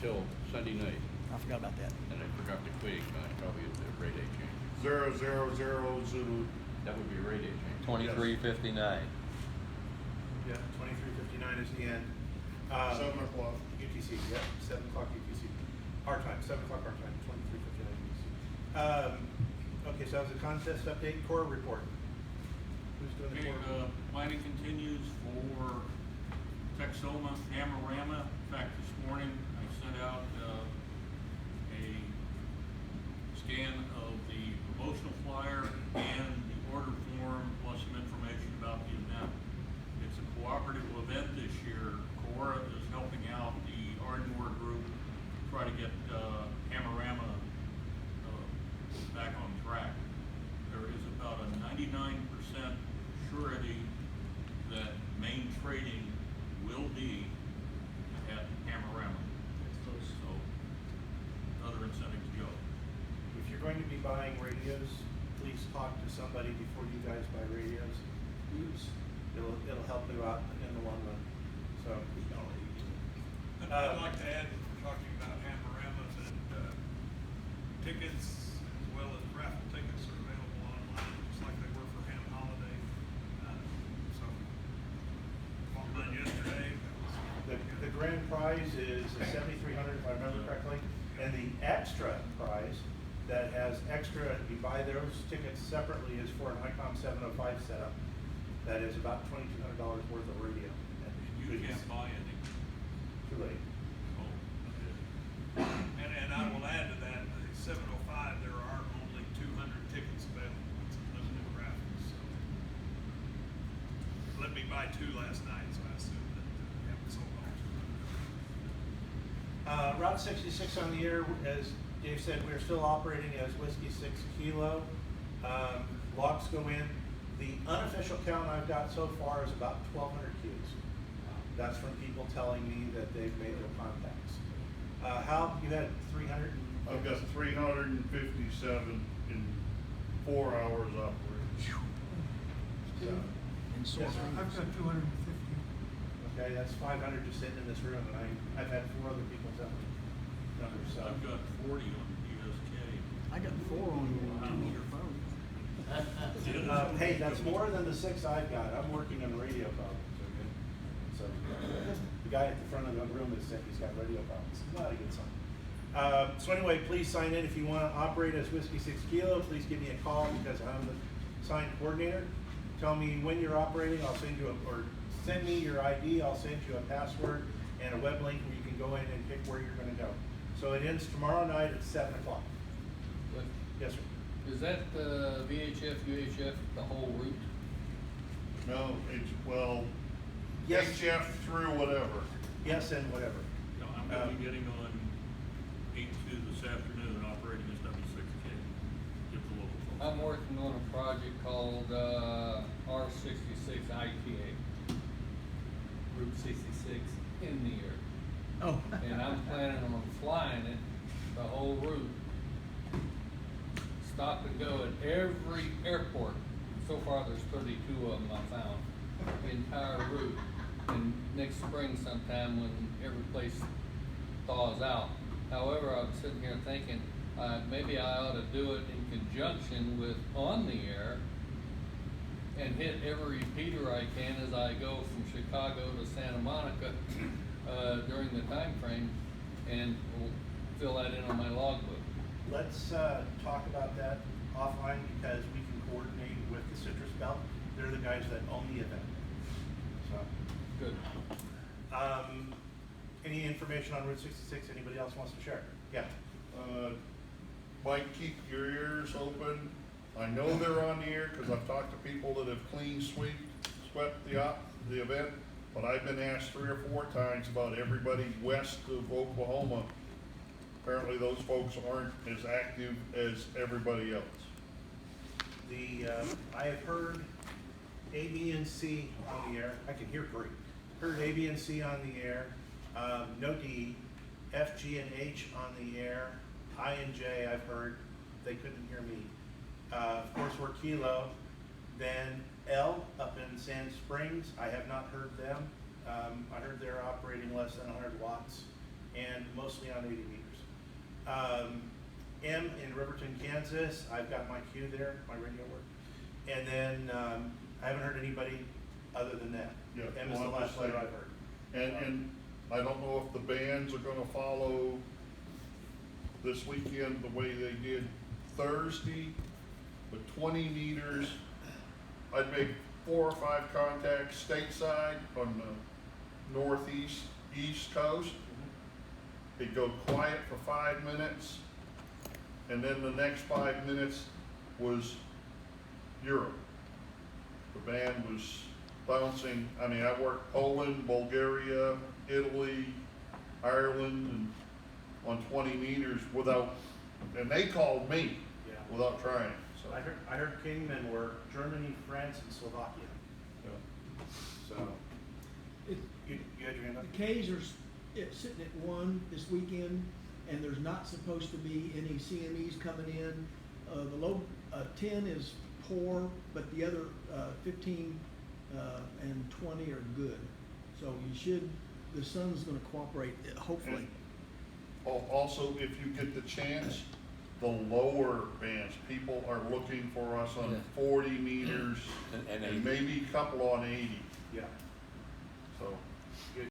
until Sunday night. I forgot about that. And I forgot to click, probably the rate date change. 000 Zulu. That would be a rate date change. 2359. Yeah, 23:59 is the end. 7 o'clock. UTC, yep, 7 o'clock UTC. Our time, 7 o'clock our time, 23:59 UTC. Okay, so that was a contest update, CORA report. Who's doing the Okay, CORA? planning continues for Texoma, Hammerama. In fact, this morning I sent out a scan of the promotional flyer and the order form plus some information about the event. It's a cooperative event this year. CORA is helping out the Ardmore group try to get Hammerama back on track. There is about a 99% surety that main trading will be at Hammerama. So, another incentive to go. If you're going to be buying radios, please talk to somebody before you guys buy radios. It'll help you out in the long run. So, I'd like to add, we're talking about Hammerama, that tickets as well as raffle tickets are available online, just like they were for Ham Holiday. So, bought mine yesterday. the grand prize is $7,300 if I remember correctly, and the extra prize that has extra, you buy those tickets separately, is for an ICOM 705 setup. That is about $2,200 worth of radio. You can't buy any. Too late. And I will add to that, the 705, there are only 200 tickets available. It's a limited raffle, so. Let me buy 2 last night, so I assume that we haven't sold all 200. Route 66 on the air, as Dave said, we're still operating as Whiskey 6 Kilo. Logs go in. The unofficial count I've got so far is about 1,200 queues. That's from people telling me that they've made their contacts. Hal, you had 300? I've got 357 in 4 hours operation. So, And so yes, sir. I've got 250. Okay, that's 500 just sitting in this room, and I've had 4 other people tell me numbers. So. I've got 40 on PSK. I got 4 on your phone. Hey, that's more than the 6 I've got. I'm working on radio problems. Okay, so the guy at the front of the room is saying he's got radio problems. Not a good sign. So anyway, please sign in if you want to operate as Whiskey 6 Kilo. Please give me a call because I'm the sign coordinator. Tell me when you're operating. I'll send you or send me your ID. I'll send you a password and a web link where you can go in and pick where you're going to go. So it ends tomorrow night at 7 o'clock. Yes, sir. Is that VHF, UHF, the whole route? No, well, Yes. HF through whatever. Yes, and whatever. You know, I'm going to be getting on 8-2 this afternoon, operating as W6K. Get the local folks. I'm working on a project called R66 ITA, Route 66 in the air. Oh. And I'm planning on flying it, the whole route. Stop and go at every airport. So far, there's 32 of them I found, the entire route. And next spring sometime when every place thaws out. However, I'm sitting here thinking, maybe I ought to do it in conjunction with on the air and hit every repeater I can as I go from Chicago to Santa Monica during the time frame, and we'll fill that in on my logbook. Let's talk about that offline because we can coordinate with the Citrus Belt. They're the guys that own the event. So, Good. any information on Route 66 anybody else wants to share? Yeah. Mike, keep your ears open. I know they're on the air because I've talked to people that have swept the event, but I've been asked 3 or 4 times about everybody west of Oklahoma. Apparently those folks aren't as active as everybody else. I have heard A, B, and C on the air. I can hear great. Heard A, B, and C on the air. No D. F, G, and H on the air. I and J I've heard. They couldn't hear me. Of course, we're Kilo. Then L up in Sand Springs. I have not heard them. I heard they're operating less than 100 watts. and mostly on 80 meters. M in Riverton, Kansas, I've got my cue there, my radio work. And then, I haven't heard anybody other than that. Yeah, M is the well, I'm last just letter saying. I've heard. And I don't know if the bands are gonna follow this weekend the way they did Thursday, but 20 meters, I'd make 4 or 5 contacts stateside on the northeast, east coast. It'd go quiet for 5 minutes, and then the next 5 minutes was Europe. The band was bouncing, I mean, I worked Poland, Bulgaria, Italy, Ireland, and on 20 meters without, and they called me Yeah. without trying, so. I heard Kingman were Germany, France, and Slovakia. Yeah. So, It, you had your hand up? the Ks are sitting at 1 this weekend, and there's not supposed to be any CMEs coming in. The low, 10 is poor, but the other, 15, and 20 are good. So you should, the sun's gonna cooperate, hopefully. Also, if you get the chance, the lower bands, people are looking for us on Yeah. 40 meters And and maybe a couple on 80, Yeah. so.